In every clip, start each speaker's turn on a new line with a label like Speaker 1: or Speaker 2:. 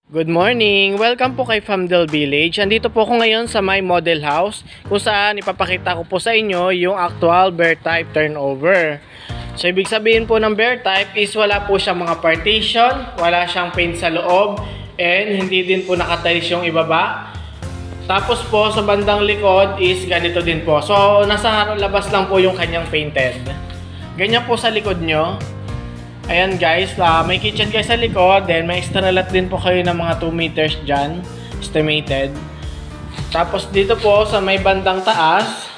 Speaker 1: Good morning! Welcome po kay Famdel Village. Andito po ako ngayon sa my model house kung saan ipapakita ko po sa inyo yung actual bear type turnover. So ibig sabihin po ng bear type is wala po siyang mga partition, wala siyang paint sa loob, and hindi din po nakatiles yung ibaba. Tapos po sa bandang likod is ganito din po. So nasa labas lang po yung kanyang painted. Ganyan po sa likod nyo. Ayan guys, may kitchen guys sa likod, then may extra lot din po kayo ng mga 2 meters dyan, estimated. Tapos dito po sa may bandang taas,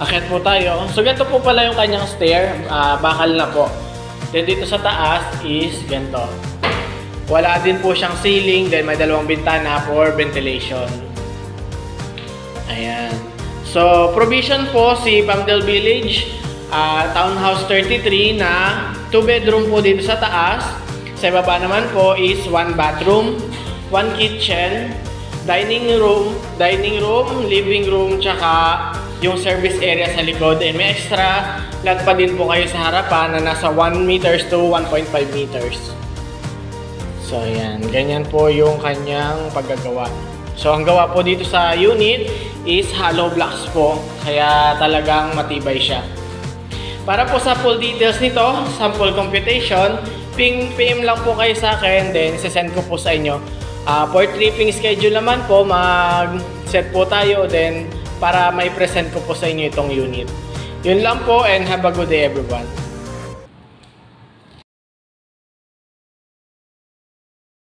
Speaker 1: akyat po tayo. So ganito po pala yung kanyang stair, bakal na po. Then dito sa taas is ganito. Wala din po siyang ceiling, then may dalawang bintana for ventilation. Ayan. So provision po si Famdel Village. Townhouse 33 na 2 bedroom po dito sa taas. Sa baba naman po is 1 bathroom, 1 kitchen, dining room, living room, tsaka yung service area sa likod. And may extra lot pa din po kayo sa harapan na nasa 1 meters to 1.5 meters. So ayan, ganyan po yung kanyang paggagawa. So ang gawa po dito sa unit is hollow blocks po, kaya talagang matibay siya. Para po sa full details nito, sample computation, PM lang po kayo sa akin, then sisend ko po sa inyo. For tripping schedule naman po, mag-set po tayo, then para may present ko po sa inyo itong unit. Yun lang po, and have a good day everyone.